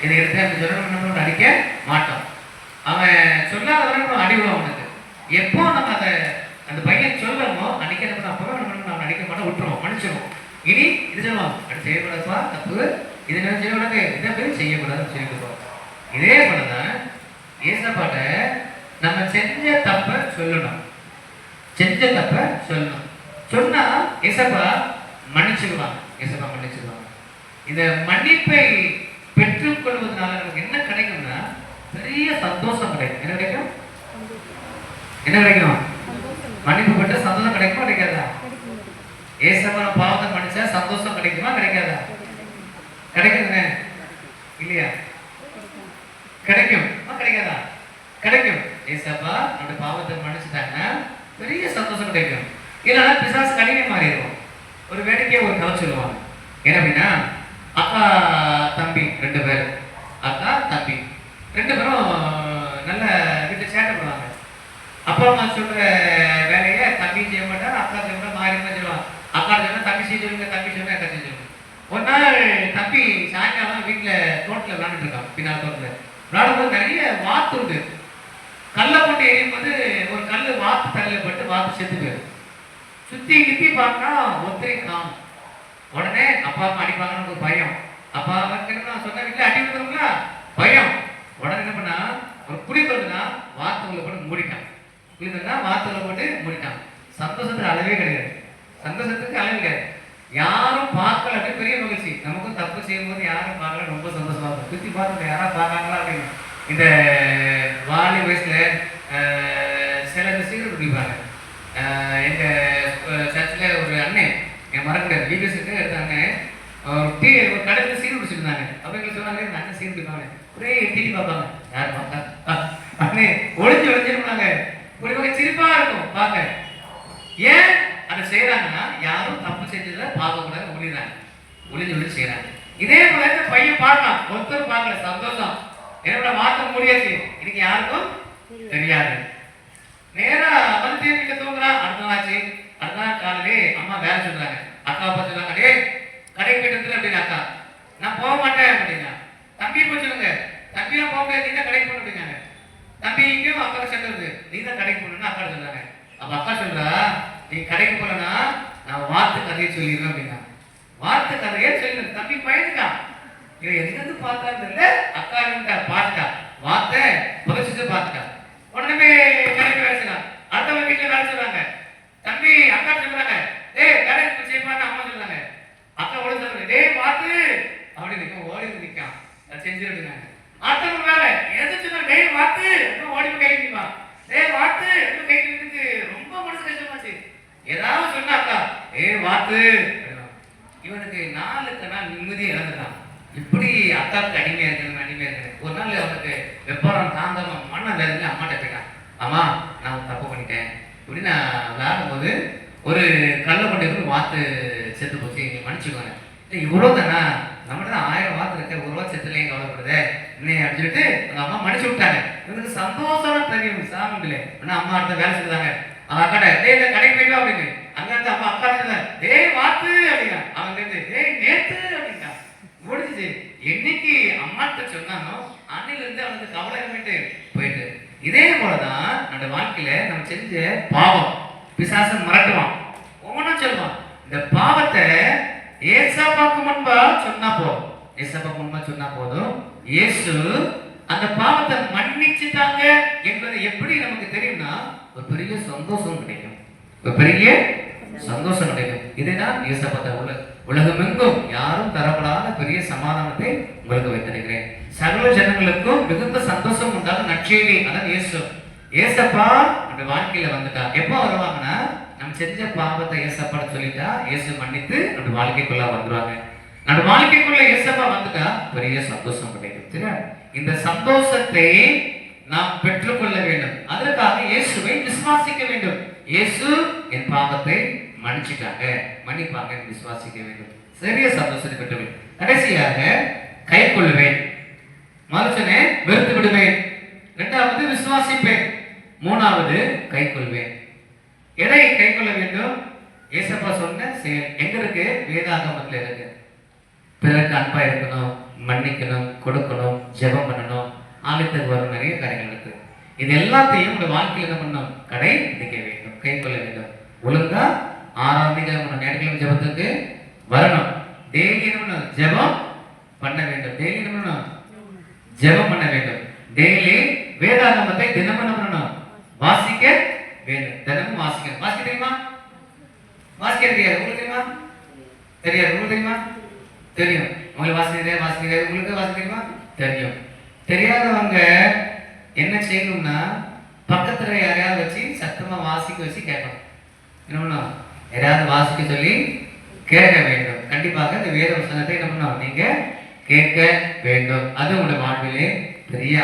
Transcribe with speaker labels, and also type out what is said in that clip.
Speaker 1: இதை எடுத்து அப்படி சொல்லணும் அடிக்க மாட்டோம். அவன் சொல்லாதவரை நம்ம அடிவோம். அவனுக்கு எப்போ நம்ம அதை அந்த பையன் சொல்லணுமோ அன்னைக்கு என்ன பண்ண அப்போ நம்ம அவன் அடிக்க மாட்டோம், விட்டுருவோம், மன்னிச்சிருவோம். இனி இது சொல்லுவோம், அப்படி செய்யக்கூடாதுப்பா, தப்பு, இது என்ன செய்யக்கூடாது, இதை போய் செய்யக்கூடாதுன்னு சொல்லிட்டு. இதே போலதான் ஏசப்பாட்ட நம்ம செஞ்ச தப்ப சொல்லணும், செஞ்ச தப்ப சொல்லணும். சொன்னா ஏசப்பா மன்னிச்சிருவாங்க, ஏசப்பா மன்னிச்சிருவாங்க. இந்த மன்னிப்பை பெற்றுக்கொள்வதனால நமக்கு என்ன கிடைக்கும்னா பெரிய சந்தோஷம் கிடைக்கும். என்ன கிடைக்கும்? என்ன கிடைக்கும்? மன்னிப்பு பெற்ற சந்தோஷம் கிடைக்குமா கிடைக்காதா? ஏசப்பா பாவத்தை மன்னிச்சா சந்தோஷம் கிடைக்குமா கிடைக்காதா? கிடைக்குதுங்க இல்லையா? கிடைக்கும் கிடைக்காதா? கிடைக்கும். ஏசப்பா அந்த பாவத்தை மன்னிச்சுட்டாங்கன்னா பெரிய சந்தோஷம் கிடைக்கும். இல்லைன்னா பிசாசு கடினே மாறிடுவோம். ஒரு வேடிக்கையை ஒரு கதை சொல்லுவாங்க. என்ன அப்படின்னா, அக்கா தம்பி 2 பேர், அக்கா தம்பி 2 பேரும் நல்ல வீட்டு சேட்டை பண்ணுவாங்க. அப்பா அம்மா சொல்ற வேலையை தம்பி செய்ய மாட்டாங்க, அக்கா செய்ய மாட்டா, மாறி மாறி சொல்லுவாங்க. அக்கா சொன்னா தம்பி செய்யுங்க, தம்பி சொல்லுங்க, அக்கா செய்யுங்க. ஒரு நாள் தம்பி சாயங்காலம் வீட்டில் தோட்டத்தில் விளையாண்டுட்டு இருக்கான். பின்னால் தோட்டத்தில் விளையாடும்போது நிறைய வாத்து உண்டு. கல்லை போட்டு எரியும் போது ஒரு கல் வாத்து தலையில் பட்டு வாத்து செத்து போயிடும். சுற்றி கித்தி பார்த்தா ஒருத்தரையும் காணும். உடனே அப்பா அம்மா அடிப்பாங்கன்னு ஒரு பயம். அப்பா நான் சொன்ன வீட்டில் அடி விடுறோம்ல பயம். உடனே என்ன பண்ணா, ஒரு குழி தோண்டுனா வாத்துக்குள்ள போட்டு மூடிட்டான். குழி தோண்டா வாத்துக்குள்ள போட்டு மூடிட்டான். சந்தோஷத்துக்கு அளவே கிடையாது, சந்தோஷத்துக்கு அளவே கிடையாது. யாரும் பார்க்கல அப்படின்னு பெரிய மகிழ்ச்சி. நமக்கும் தப்பு செய்யும்போது யாரும் பார்க்கல, ரொம்ப சந்தோஷமா இருக்கும். சுற்றி பார்த்து யாரும் பார்க்காங்களா அப்படின்னு. இந்த வாலி வயசுல சில சீக்கிரம் குடிப்பாங்க. எங்க சர்ச்சில் ஒரு அண்ணன் என் மறக்கிறார், வீடியோஸுக்கு எடுத்தாங்க. ஒரு கடையில் சீர் குடிச்சிருந்தாங்க. அப்போ எங்களுக்கு சொன்னாங்க இந்த அண்ணன் சீர் குடிப்பாங்க. ஒரே எட்டிட்டு பார்ப்பாங்க, யார் பார்த்தா அண்ணே ஒளிஞ்சு ஒளிஞ்சிருப்பாங்க. ஒரு வகை சிரிப்பா இருக்கும் பார்க்க. ஏன் அதை செய்யறாங்கன்னா யாரும் தப்பு செஞ்சதை பார்க்கக்கூடாது, ஒளிறாங்க, ஒளிஞ்சு ஒளிஞ்சு செய்யறாங்க. இதே போல இந்த பையன் பார்க்கலாம், ஒருத்தர் பார்க்கல, சந்தோஷம். என்னோட மாற்ற முடியாது, இன்னைக்கு யாருக்கும் தெரியாது. நேரா வந்து வீட்டுல தூங்குறான். அடுத்த நாளாச்சு, அடுத்த நாள் காலையிலே அம்மா வேலை சொல்றாங்க. அக்கா அப்பா சொல்றாங்க, டே கடைக்கு போயிட்டு அப்படின்னு. அக்கா நான் போக மாட்டேன் அப்படின்னா. தம்பி போய் சொல்லுங்க, தம்பியும் போக முடியாது, நீ தான் கடைக்கு போகணும் அப்படின்னாங்க. தம்பி இங்கேயும் அக்கா சேர்ந்தது, நீ தான் கடைக்கு போகணும்னு அக்கா சொல்றாங்க. அப்ப அக்கா சொல்றா, நீ கடைக்கு போலன்னா நான் வார்த்தை கதையை சொல்லிடுவேன் அப்படின்னா. வார்த்தை கதையே சொல்லு. தம்பி பயந்துட்டான், இவன் எங்கிருந்து பார்த்தான்னு தெரியல, அக்கா பார்த்துட்டா, வார்த்தை புதைச்சிட்டு பார்த்துட்டா. உடனே கடைக்கு வேலை செய்யலாம். அடுத்தவங்க வீட்டுல வேலை செய்வாங்க. தம்பி அக்கா சொல்றாங்க, டேய் கடைக்கு செய்வான்னு அம்மா சொல்றாங்க. அக்கா ஓடி சொல்றாங்க, டேய் பார்த்து அப்படின்னு ஓடி நிற்கான், செஞ்சிருக்காங்க. அடுத்தவங்க வேலை எது சொன்னா, டேய் பார்த்து ஓடி போய் கை நிற்பான், டேய் பார்த்து கை நிற்கு. ரொம்ப மனசு கஷ்டமாச்சு. ஏதாவது சொன்னாக்கா வாத்து, இவனுக்கு நாளுக்கு நாள் நிம்மதியை இழந்துட்டான். இப்படி அக்காவுக்கு அடிமையா இருக்கணும், அடிமையா இருக்கணும். ஒரு நாள் அவனுக்கு வெப்பாரம் தாங்காம மண்ண வேலை அம்மாட்ட போயிட்டான். அம்மா நான் தப்பு பண்ணிட்டேன் இப்படி. நான் விளையாடும் போது ஒரு கல்லை கொண்டு வாத்து செத்து போச்சு, நீங்க மன்னிச்சுக்கோங்க. இவ்வளவு தானா, நம்மகிட்ட 1000 வாத்து இருக்க, 1 ரூபா செத்துலையும் கவலைப்படுது இன்னும் அடிச்சுட்டு அவங்க அம்மா மன்னிச்சு விட்டாங்க. இவனுக்கு சந்தோஷமா தெரியும் சாமில. ஆனா அம்மா அடுத்த வேலை செஞ்சாங்க. அவன் அக்காட்ட டேய் கடைக்கு போயிட்டு அப்படின்னு. அங்க இருந்து அம்மா அக்கா டேய் வாத்து அப்படின்னா. அவன் இருந்து டேய் நேத்து அப்படின்னா. முடிஞ்சிச்சு. என்னைக்கு அம்மாட்ட சொன்னானோ அன்னில இருந்து அவனுக்கு கவலைப்பட்டு போயிட்டு. இதே போலதான் நம்ம வாழ்க்கையில நம்ம செஞ்ச பாவம் பிசாசன் மறட்டுவான், ஒவ்வொன்றும் சொல்லுவான். இந்த பாவத்தை ஏசப்பாக்கு முன்பா சொன்னா போதும், ஏசப்பாக்கு முன்பா சொன்னா போதும். இயேசு அந்த பாவத்தை மன்னிச்சுட்டாங்க என்பது எப்படி நமக்கு தெரியும்னா, ஒரு பெரிய சந்தோஷம் கிடைக்கும், ஒரு பெரிய சந்தோஷம் கிடைக்கும். இதுதான் ஏசப்பா உலகமெங்கும் யாரும் தரப்படாத பெரிய சமாதானத்தை உங்களுக்கு வைத்திருக்கிறேன். சகல ஜனங்களுக்கும் மிகுந்த சந்தோஷம் உண்டாக நற்செய்தி. அதான் இயேசு. ஏசப்பா நம்ம வாழ்க்கையில வந்துட்டா. எப்போ வருவாங்கன்னா, நம்ம செஞ்ச பாவத்தை ஏசப்பாட சொல்லிட்டா இயேசு மன்னித்து நம்ம வாழ்க்கைக்குள்ள வந்துருவாங்க. நம்ம வாழ்க்கைக்குள்ள ஏசப்பா வந்துட்டா பெரிய சந்தோஷம் கிடைக்கும். சரியா? இந்த சந்தோஷத்தை நாம் பெற்றுக்கொள்ள வேண்டும். அதற்காக இயேசுவை விசுவாசிக்க வேண்டும். இயேசு என் பாவத்தை மன்னிச்சிட்டாங்க, மன்னிப்பாங்க, விசுவாசிக்க வேண்டும். பெரிய சந்தோஷத்தை பெற்றுவேன். கடைசியாக கை கொள்ளுவேன். மறுச்சனே வெறுத்து விடுவேன். 2வது விசுவாசிப்பேன். 3வது கை கொள்வேன். எதை கை கொள்ள வேண்டும்? ஏசப்பா சொன்ன செயல் எங்க இருக்கு? வேதாகமத்தில் இருக்கு. பிறருக்கு அன்பா இருக்கணும், மன்னிக்கணும், கொடுக்கணும், ஜெபம் பண்ணணும், ஆலயத்துக்கு வரும் நிறைய காரியங்கள் இருக்கு. இது எல்லாத்தையும் உங்க வாழ்க்கையில் என்ன பண்ணணும்? கடைபிடிக்க வேண்டும், கை கொள்ள வேண்டும். ஒழுங்கா ஆராதிக்க ஞாயிற்றுக்கிழமை ஜெபத்துக்கு வரணும். டெய்லி என்ன பண்ணணும்? ஜெபம் பண்ண வேண்டும். டெய்லி என்ன பண்ணணும்? ஜெபம் பண்ண வேண்டும். டெய்லி வேதாகமத்தை தினமும் என்ன பண்ணணும்? வாசிக்க வேண்டும். தினமும் வாசிக்கணும். வாசிக்க தெரியுமா? வாசிக்க தெரியாது. உங்களுக்கு தெரியுமா? தெரியாது. உங்களுக்கு தெரியுமா? தெரியும். உங்களுக்கு வாசிக்க உங்களுக்கு வாசிக்க தெரியுமா? தெரியும். தெரியாதவங்க என்ன செய்யணும்னா பக்கத்துல யாரையாவது வச்சு சத்தமா வாசிக்க வச்சு கேட்கணும். என்ன யாராவது வாசிக்க சொல்லி கேட்க வேண்டும். கண்டிப்பாக இந்த வேத வசனத்தை என்ன பண்ணணும்? நீங்க கேட்க வேண்டும். அது உங்களுடைய வாழ்விலே பெரிய